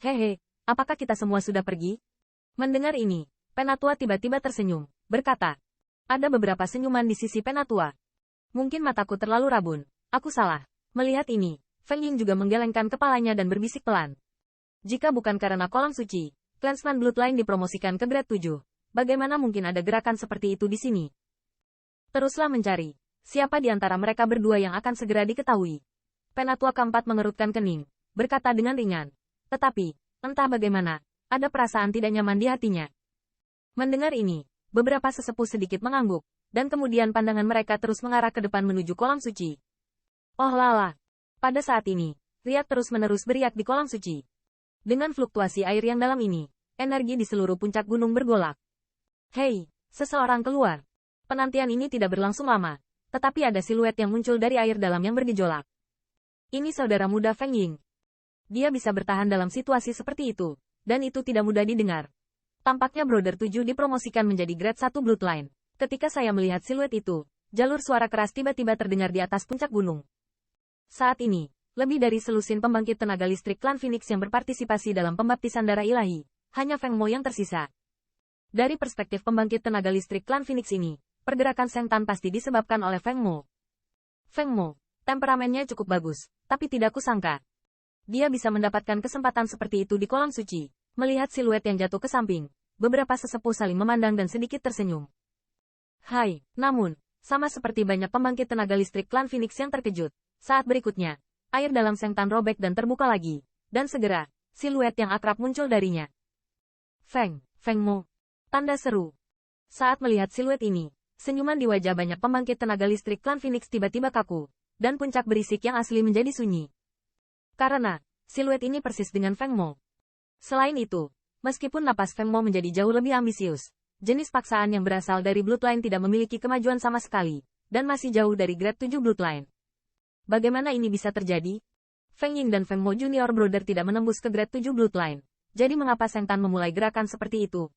Hehe, apakah kita semua sudah pergi? Mendengar ini, Penatua tiba-tiba tersenyum, berkata. Ada beberapa senyuman di sisi Penatua. Mungkin mataku terlalu rabun. Aku salah. Melihat ini, Feng Ying juga menggelengkan kepalanya dan berbisik pelan. Jika bukan karena kolam suci, Clansman Bloodline dipromosikan ke grade 7. Bagaimana mungkin ada gerakan seperti itu di sini? Teruslah mencari. Siapa di antara mereka berdua yang akan segera diketahui? Penatua keempat mengerutkan kening, berkata dengan ringan. Tetapi, entah bagaimana, ada perasaan tidak nyaman di hatinya. Mendengar ini, beberapa sesepuh sedikit mengangguk, dan kemudian pandangan mereka terus mengarah ke depan menuju kolam suci. Oh lala! Pada saat ini, Riak terus-menerus beriak di kolam suci. Dengan fluktuasi air yang dalam ini, energi di seluruh puncak gunung bergolak. Hei, seseorang keluar. Penantian ini tidak berlangsung lama, tetapi ada siluet yang muncul dari air dalam yang bergejolak. Ini saudara muda Feng Ying. Dia bisa bertahan dalam situasi seperti itu, dan itu tidak mudah didengar. Tampaknya Brother 7 dipromosikan menjadi grade 1 Bloodline. Ketika saya melihat siluet itu, jalur suara keras tiba-tiba terdengar di atas puncak gunung. Saat ini, lebih dari selusin pembangkit tenaga listrik klan Phoenix yang berpartisipasi dalam pembaptisan darah ilahi, hanya Feng Mo yang tersisa. Dari perspektif pembangkit tenaga listrik klan Phoenix ini, pergerakan Seng Tan pasti disebabkan oleh Feng Mo. Feng Mo, temperamennya cukup bagus, tapi tidak kusangka. Dia bisa mendapatkan kesempatan seperti itu di kolam suci. Melihat siluet yang jatuh ke samping, beberapa sesepuh saling memandang dan sedikit tersenyum. Hai, namun, sama seperti banyak pembangkit tenaga listrik klan Phoenix yang terkejut, saat berikutnya, air dalam Seng Tan robek dan terbuka lagi, dan segera, siluet yang akrab muncul darinya. Feng Mo. Tanda seru. Saat melihat siluet ini, senyuman di wajah banyak pembangkit tenaga listrik klan Phoenix tiba-tiba kaku, dan puncak berisik yang asli menjadi sunyi. Karena, siluet ini persis dengan Feng Mo. Selain itu, meskipun napas Feng Mo menjadi jauh lebih ambisius, jenis paksaan yang berasal dari Bloodline tidak memiliki kemajuan sama sekali, dan masih jauh dari grade 7 Bloodline. Bagaimana ini bisa terjadi? Feng Ying dan Feng Mo Junior Brother tidak menembus ke grade 7 Bloodline, jadi mengapa Seng Tan memulai gerakan seperti itu?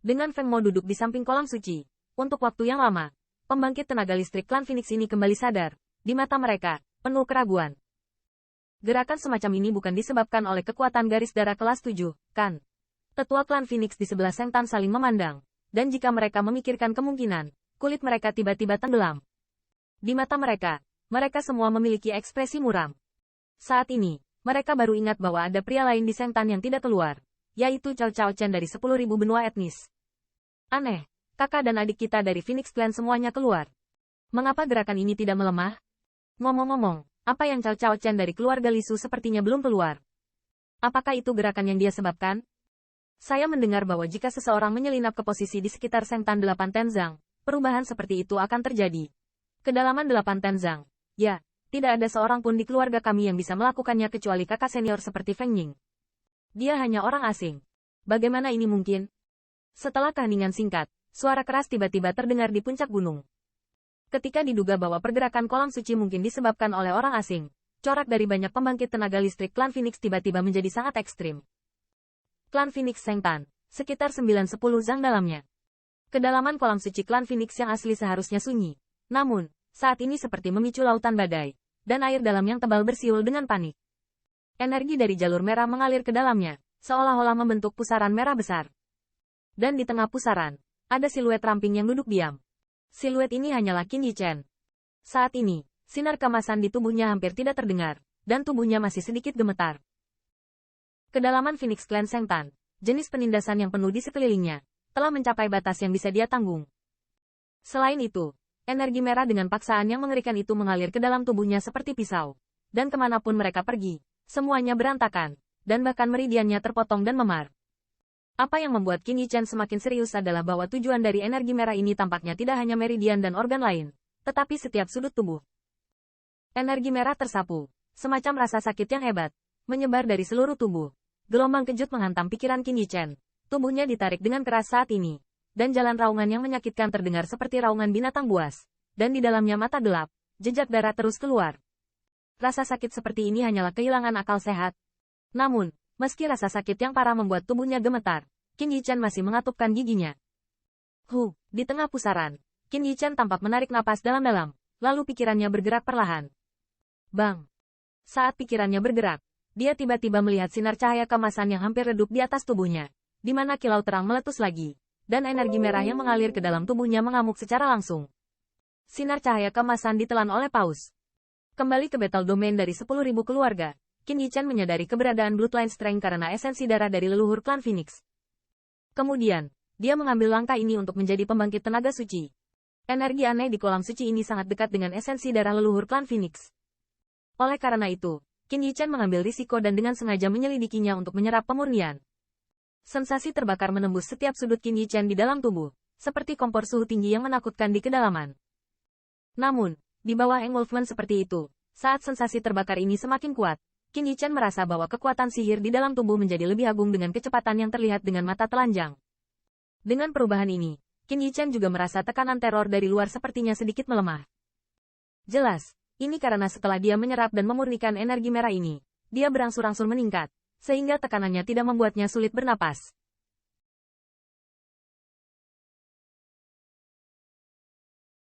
Dengan Feng Mo duduk di samping kolam suci, untuk waktu yang lama, pembangkit tenaga listrik klan Phoenix ini kembali sadar, di mata mereka, penuh keraguan. Gerakan semacam ini bukan disebabkan oleh kekuatan garis darah kelas 7, kan? Tetua klan Phoenix di sebelah Seng Tan saling memandang, dan jika mereka memikirkan kemungkinan, kulit mereka tiba-tiba tenggelam. Di mata mereka, mereka semua memiliki ekspresi muram. Saat ini, mereka baru ingat bahwa ada pria lain di Seng Tan yang tidak keluar, yaitu Cao Cao Chen dari 10.000 benua etnis. Aneh, kakak dan adik kita dari Phoenix Clan semuanya keluar. Mengapa gerakan ini tidak melemah? Ngomong-ngomong, apa yang Cao Cao Chen dari keluarga Lisu sepertinya belum keluar? Apakah itu gerakan yang dia sebabkan? Saya mendengar bahwa jika seseorang menyelinap ke posisi di sekitar Seng Tan 8 Tenzang, perubahan seperti itu akan terjadi. Kedalaman 8 Tenzang. Ya, tidak ada seorang pun di keluarga kami yang bisa melakukannya kecuali kakak senior seperti Feng Ying. Dia hanya orang asing. Bagaimana ini mungkin? Setelah keheningan singkat, suara keras tiba-tiba terdengar di puncak gunung. Ketika diduga bahwa pergerakan kolam suci mungkin disebabkan oleh orang asing, corak dari banyak pembangkit tenaga listrik klan Phoenix tiba-tiba menjadi sangat ekstrim. Klan Phoenix Seng Tan, sekitar 9-10 zang dalamnya. Kedalaman kolam suci klan Phoenix yang asli seharusnya sunyi. Namun, saat ini seperti memicu lautan badai, dan air dalam yang tebal bersiul dengan panik. Energi dari jalur merah mengalir ke dalamnya, seolah-olah membentuk pusaran merah besar. Dan di tengah pusaran, ada siluet ramping yang duduk diam. Siluet ini hanyalah Qin Yichen. Saat ini, sinar kemasan di tubuhnya hampir tidak terdengar, dan tubuhnya masih sedikit gemetar. Kedalaman Phoenix Clan Seng Tan, jenis penindasan yang penuh di sekelilingnya, telah mencapai batas yang bisa dia tanggung. Selain itu, energi merah dengan paksaan yang mengerikan itu mengalir ke dalam tubuhnya seperti pisau. Dan kemanapun mereka pergi, semuanya berantakan, dan bahkan meridiannya terpotong dan memar. Apa yang membuat Qin Yichen semakin serius adalah bahwa tujuan dari energi merah ini tampaknya tidak hanya meridian dan organ lain, tetapi setiap sudut tubuh. Energi merah tersapu, semacam rasa sakit yang hebat, menyebar dari seluruh tubuh. Gelombang kejut menghantam pikiran Qin Yichen. Tubuhnya ditarik dengan keras saat ini, dan jalan raungan yang menyakitkan terdengar seperti raungan binatang buas, dan di dalamnya mata gelap, jejak darah terus keluar. Rasa sakit seperti ini hanyalah kehilangan akal sehat. Namun, meski rasa sakit yang parah membuat tubuhnya gemetar, Qin Yichen masih mengatupkan giginya. Di tengah pusaran, Qin Yichen tampak menarik napas dalam-dalam, lalu pikirannya bergerak perlahan. Bang! Saat pikirannya bergerak, Dia tiba-tiba melihat sinar cahaya keemasan yang hampir redup di atas tubuhnya, di mana kilau terang meletus lagi, dan energi merah yang mengalir ke dalam tubuhnya mengamuk secara langsung. Sinar cahaya keemasan ditelan oleh Paus. Kembali ke Battle Domain dari 10.000 keluarga, Qin Yichan menyadari keberadaan Bloodline Strength karena esensi darah dari leluhur klan Phoenix. Kemudian, dia mengambil langkah ini untuk menjadi pembangkit tenaga suci. Energi aneh di kolam suci ini sangat dekat dengan esensi darah leluhur klan Phoenix. Oleh karena itu, Qin Yichan mengambil risiko dan dengan sengaja menyelidikinya untuk menyerap pemurnian. Sensasi terbakar menembus setiap sudut Qin Yichan di dalam tubuh, seperti kompor suhu tinggi yang menakutkan di kedalaman. Namun, di bawah engulfment seperti itu, saat sensasi terbakar ini semakin kuat, Qin Yichan merasa bahwa kekuatan sihir di dalam tubuh menjadi lebih agung dengan kecepatan yang terlihat dengan mata telanjang. Dengan perubahan ini, Qin Yichan juga merasa tekanan teror dari luar sepertinya sedikit melemah. Jelas, ini karena setelah dia menyerap dan memurnikan energi merah ini, dia berangsur-angsur meningkat, sehingga tekanannya tidak membuatnya sulit bernapas.